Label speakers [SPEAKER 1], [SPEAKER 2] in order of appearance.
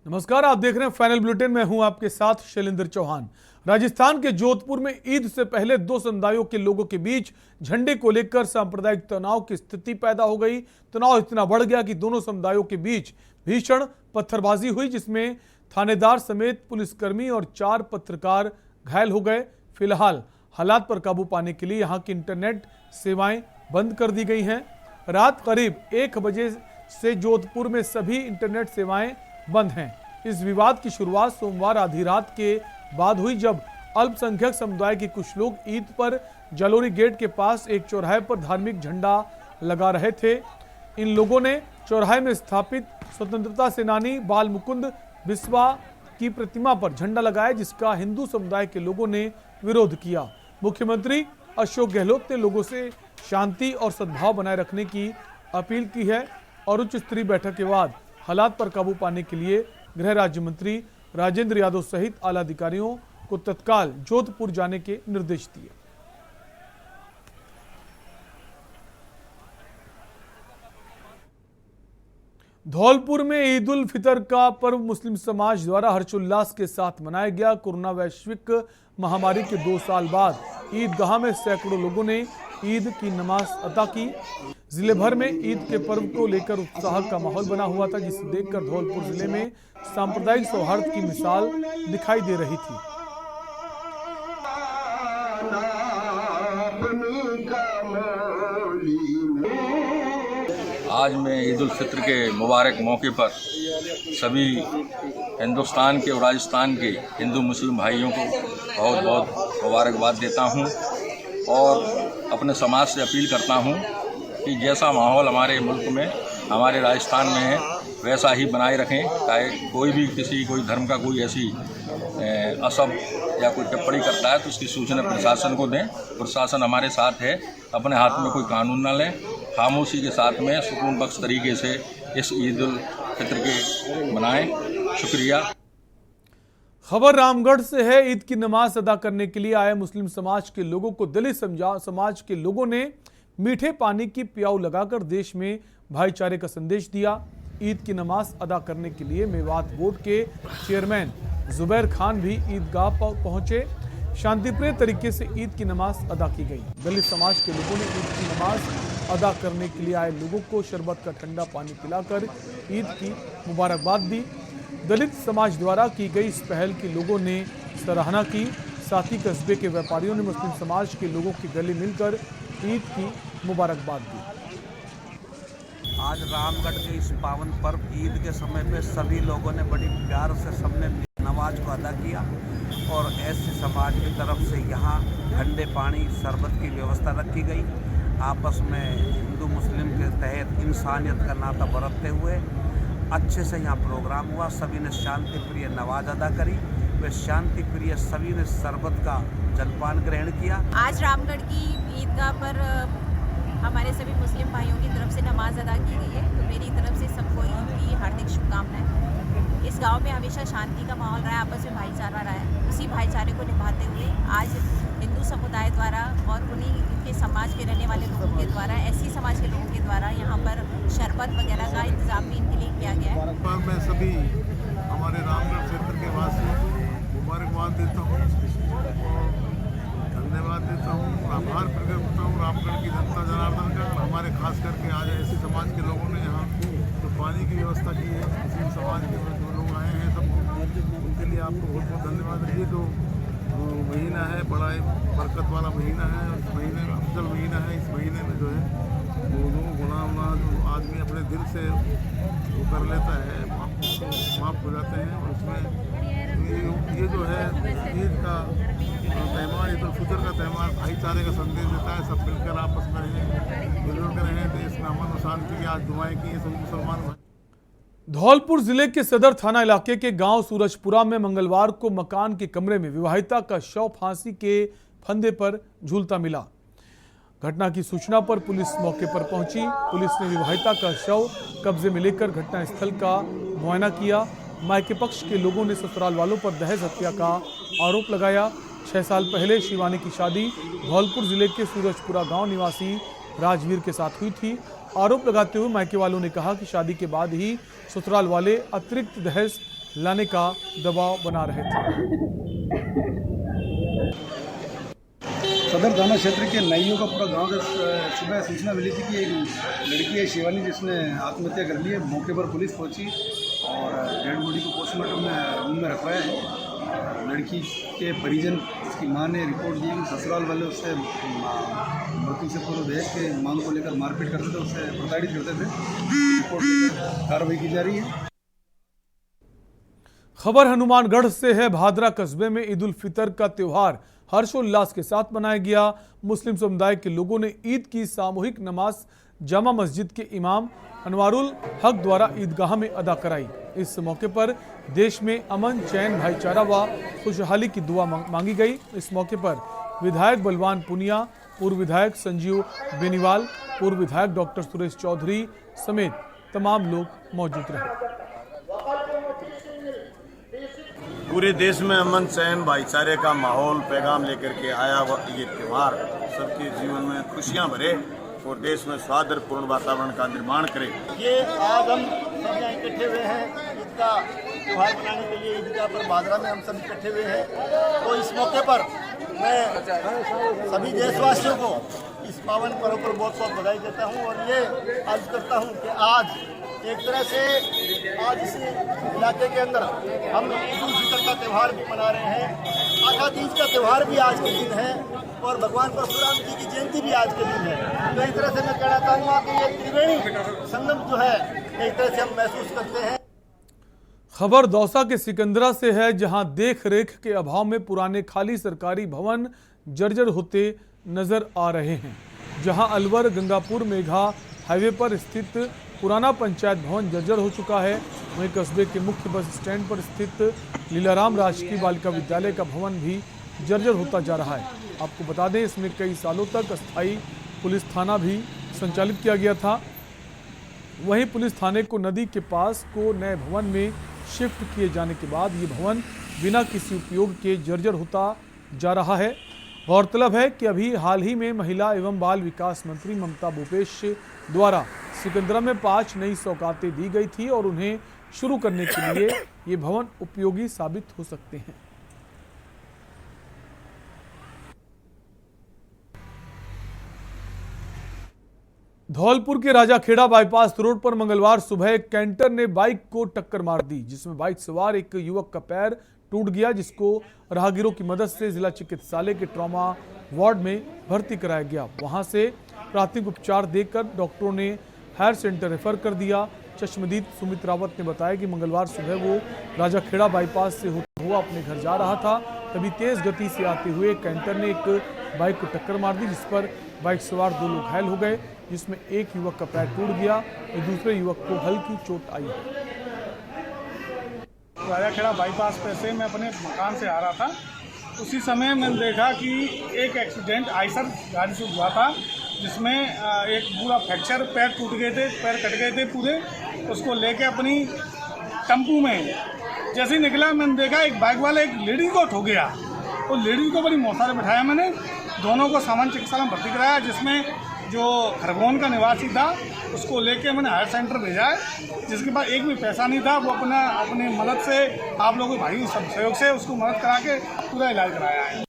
[SPEAKER 1] नमस्कार, आप देख रहे हैं फाइनल बुलेटिन में हूं आपके साथ शैलेंद्र चौहान। राजस्थान के जोधपुर में ईद से पहले दो समुदायों के लोगों के बीच झंडे को लेकर सांप्रदायिक तनाव की स्थिति पैदा हो गई। तनाव इतना बढ़ गया कि दोनों समुदायों के बीच भीषण पत्थरबाजी हुई, जिसमें थानेदार समेत पुलिसकर्मी और 4 पत्रकार घायल हो गए। फिलहाल हालात पर काबू पाने के लिए यहां की इंटरनेट सेवाएं बंद कर दी गई हैं। रात करीब 1 बजे से जोधपुर में सभी इंटरनेट सेवाएं बंद हैं। इस विवाद की शुरुआत सोमवार आधी रात के बाद हुई, जब अल्पसंख्यक समुदाय के कुछ लोग ईद पर जलोरी गेट के पास एक चौराहे पर धार्मिक झंडा लगा रहे थे। इन लोगों ने चौराहे में स्थापित स्वतंत्रता सेनानी बाल मुकुंद बिस्वा की प्रतिमा पर झंडा लगाया, जिसका हिंदू समुदाय के लोगों ने विरोध किया। मुख्यमंत्री अशोक गहलोत ने लोगों से शांति और सद्भाव बनाए रखने की अपील की है और उच्च स्तरीय बैठक के बाद हालात पर काबू पाने के लिए गृह राज्य मंत्री राजेंद्र यादव सहित आला अधिकारियों को तत्काल जोधपुर जाने के निर्देश दिए। धौलपुर में ईद उल फितर का पर्व मुस्लिम समाज द्वारा हर्षोल्लास के साथ मनाया गया। कोरोना वैश्विक महामारी के 2 साल बाद ईदगाह में सैकड़ों लोगों ने ईद की नमाज अदा की। जिले भर में ईद के पर्व को लेकर उत्साह का माहौल बना हुआ था, जिसे देखकर धौलपुर जिले में सांप्रदायिक सौहार्द की मिसाल दिखाई दे रही थी।
[SPEAKER 2] आज मैं ईद उल फितर के मुबारक मौके पर सभी हिंदुस्तान के और राजस्थान के हिंदू मुस्लिम भाइयों को बहुत बहुत मुबारकबाद देता हूं और अपने समाज से अपील करता हूं कि जैसा माहौल हमारे मुल्क में, हमारे राजस्थान में है, वैसा ही बनाए रखें। चाहे कोई भी कोई धर्म का कोई ऐसी असब या कोई टिप्पणी करता है तो उसकी सूचना प्रशासन को दें। प्रशासन हमारे साथ है, अपने हाथ में कोई कानून न लें, खामोशी के साथ में सुकून बख्श तरीके से इस ईद उल फितर के मनाएं। शुक्रिया।
[SPEAKER 1] खबर रामगढ़ से है। ईद की नमाज अदा करने के लिए आए मुस्लिम समाज के लोगों को दलित समाज के लोगों ने मीठे पानी की प्याऊ लगाकर देश में भाईचारे का संदेश दिया। ईद की नमाज अदा करने के लिए मेवात बोर्ड के चेयरमैन जुबैर खान भी ईदगाह पर पहुंचे। शांतिप्रिय तरीके से ईद की नमाज अदा की गई। दलित समाज के लोगों ने ईद की नमाज अदा करने के लिए आए लोगों को शरबत का ठंडा पानी पिलाकर ईद की मुबारकबाद दी। दलित समाज द्वारा की गई इस पहल की लोगों ने सराहना की। साथ ही कस्बे के व्यापारियों ने मुस्लिम समाज के लोगों के गले मिलकर ईद की मुबारकबाद दी।
[SPEAKER 3] आज रामगढ़ के इस पावन पर्व ईद के समय पे सभी लोगों ने बड़ी प्यार से सबने नमाज को अदा किया और ऐसे समाज की तरफ से यहाँ ठंडे पानी शरबत की व्यवस्था रखी गई। आपस में हिंदू मुस्लिम के तहत इंसानियत का नाता बरतते हुए अच्छे से यहाँ प्रोग्राम हुआ। सभी ने शांति प्रिय नमाज अदा करी, वे शांति प्रिय सभी ने शरबत का जलपान ग्रहण किया।
[SPEAKER 4] आज रामगढ़ की ईदगाह पर हमारे सभी मुस्लिम भाइयों की तरफ से नमाज अदा की गई है, तो मेरी तरफ से सबको ईद की हार्दिक शुभकामनाएं। इस गांव में हमेशा शांति का माहौल रहा है, आपस में भाईचारा रहा है। उसी भाईचारे को निभाते हुए आज हिंदू समुदाय द्वारा और उन्हीं के समाज के रहने वाले लोगों के द्वारा, ऐसी समाज के लोगों के द्वारा यहाँ पर शरबत वगैरह का इंतजाम भी इनके लिए किया गया है।
[SPEAKER 5] मैं सभी हमारे रामगढ़ क्षेत्र के वासियों को मुबारकबाद देता हूँ, धन्यवाद देता हूँ, आभार प्रकट करता हूँ रामगढ़ की जनता जनार्दन का। हमारे खास करके आज ऐसे समाज के लोगों ने यहाँ तो पानी की व्यवस्था की है। मुस्लिम समाज के जो लोग आए हैं सब उनके लिए आपको बहुत बहुत धन्यवाद। ये जो महीना है बड़ा बरकत वाला महीना है, इस महीने में अफजल महीना है। इस महीने में जो है दोनों गुनाह जो आदमी अपने दिल से वो कर लेता है, माफ़ हो जाते हैं। और उसमें ये जो है ईद का त्यौहार, ईद उल फितर का त्यौहार भाईचारे का संदेश देता है। सब मिलकर आपस में रहें, मिलजुल कर रहें, देश में अमन और शांति की आज दुआएं की सभी मुसलमान भाई।
[SPEAKER 1] धौलपुर जिले के सदर थाना इलाके के गांव सूरजपुरा में मंगलवार को मकान के कमरे में विवाहिता का शव फांसी के फंदे पर झूलता मिला। घटना की सूचना पर पुलिस मौके पर पहुंची। पुलिस ने विवाहिता का शव कब्जे में लेकर घटनास्थल का मुआयना किया। मायके पक्ष के लोगों ने ससुराल वालों पर दहेज हत्या का आरोप लगाया। 6 साल पहले शिवानी की शादी धौलपुर जिले के सूरजपुरा गांव निवासी राजवीर के साथ हुई थी। आरोप लगाते हुए मायके वालों ने कहा कि शादी के बाद ही ससुराल वाले अतिरिक्त दहेज लाने का दबाव बना रहे थे।
[SPEAKER 6] सदर थाना क्षेत्र के नईयों का पूरा गांव सुबह सूचना मिली थी कि एक लड़की है शिवानी जिसने आत्महत्या कर ली है। मौके पर पुलिस पहुंची और डेड बॉडी को पोस्टमार्टम रूम में रखवाया है। लड़की के परिजन उसकी मां ने रिपोर्ट दी कि ससुराल वाले उससे मृत्यु से पूर्व दहेज के मांग को लेकर मारपीट करते थे, उससे प्रताड़ित करते थे। रिपोर्ट कार्रवाई की जा रही है।
[SPEAKER 1] खबर हनुमानगढ़ से है। भादरा कस्बे में ईद उल फितर का त्योहार हर्षोल्लास के साथ मनाया गया। मुस्लिम समुदाय के लोगों ने ईद की सामूहिक नमाज जामा मस्जिद के इमाम अनवारुल हक द्वारा ईदगाह में अदा कराई। इस मौके पर देश में अमन, चैन, भाईचारा व खुशहाली की दुआ मांगी गई। इस मौके पर विधायक बलवान पुनिया, पूर्व विधायक संजीव बेनीवाल, पूर्व विधायक डॉक्टर सुरेश चौधरी समेत तमाम लोग मौजूद रहे।
[SPEAKER 7] पूरे देश में अमन, चैन, भाईचारे का माहौल पैगाम लेकर के आया हुआ ये त्यौहार सबके जीवन में खुशियां भरे और देश में सौहार्दपूर्ण वातावरण का निर्माण करे।
[SPEAKER 8] ये आज हम सब यहाँ इकट्ठे हुए हैं ईद का त्यौहार मनाने के लिए। ईदगाह पर भादरा में हम सब इकट्ठे हुए हैं। तो इस मौके पर मैं सभी देशवासियों को इस पावन पर्व पर बहुत बहुत बधाई देता हूँ और ये अर्ज करता हूँ कि आज एक तरह से आज इस इलाके के अंदर हम ईद उल फितर का त्यौहार भी मना रहे हैं। आका तीज का त्यौहार भी आज के दिन है और भगवान परशुराम जी की जयंती भी आज के दिन है। तो एक तरह से मैं कहना चाहूँगा कि ये त्रिवेणी संगम जो है एक तरह से हम महसूस करते हैं।
[SPEAKER 1] खबर दौसा के सिकंदरा से है, जहां देख रेख के अभाव में पुराने खाली सरकारी भवन जर्जर होते नजर आ रहे हैं। जहां अलवर गंगापुर मेघा हाईवे पर स्थित पुराना पंचायत भवन जर्जर हो चुका है। वहीं कस्बे के मुख्य बस स्टैंड पर स्थित लीलाराम राजकीय बालिका विद्यालय का भवन भी जर्जर होता जा रहा है। आपको बता दें, इसमें कई सालों तक अस्थायी पुलिस थाना भी संचालित किया गया था। वहीं पुलिस थाने को नदी के पास को नए भवन में शिफ्ट किए जाने के बाद ये भवन बिना किसी उपयोग के जर्जर होता जा रहा है। गौरतलब है कि अभी हाल ही में महिला एवं बाल विकास मंत्री ममता भूपेश द्वारा सिकंदरा में 5 नई सौगातें दी गई थी और उन्हें शुरू करने के लिए ये भवन उपयोगी साबित हो सकते हैं। धौलपुर के राजाखेड़ा बाईपास रोड पर मंगलवार सुबह एक कैंटर ने बाइक को टक्कर मार दी, जिसमें बाइक सवार एक युवक का पैर टूट गया, जिसको राहगीरों की मदद से जिला चिकित्सालय के ट्रॉमा वार्ड में भर्ती कराया गया। वहां से प्राथमिक उपचार देकर डॉक्टरों ने हायर सेंटर रेफर कर दिया। चश्मदीद सुमित रावत ने बताया कि मंगलवार सुबह वो राजाखेड़ा बाईपास से होता हुआ अपने घर जा रहा था, तभी तेज गति से आते हुए कैंटर ने एक बाइक को टक्कर मार दी, जिस पर बाइक सवार 2 लोग घायल हो गए, जिसमें एक युवक का पैर टूट गया और दूसरे युवक को हल्की चोट आई है।
[SPEAKER 9] राजाखेड़ा बाईपास पे से मैं अपने मकान से आ रहा था। उसी समय मैंने देखा कि एक एक्सीडेंट आइसर गाड़ी से हुआ था, जिसमें एक पूरा फ्रैक्चर, पैर टूट गए थे, पैर कट गए थे पूरे। उसको लेके अपनी टेम्पू में जैसे ही निकला, मैंने देखा एक बाइक वाला एक लेडी को ठोक गया। तो लेडी को बड़ी मौसा से बिठाया मैंने, दोनों को सामान्य चिकित्सालय में भर्ती कराया, जिसमें जो खरगोन का निवासी था उसको लेके मैंने हायर सेंटर भेजा है, जिसके पास एक भी पैसा नहीं था। वो अपनी मदद से, आप लोगों के भाई सब सहयोग से उसको मदद करा के पूरा इलाज कराया है।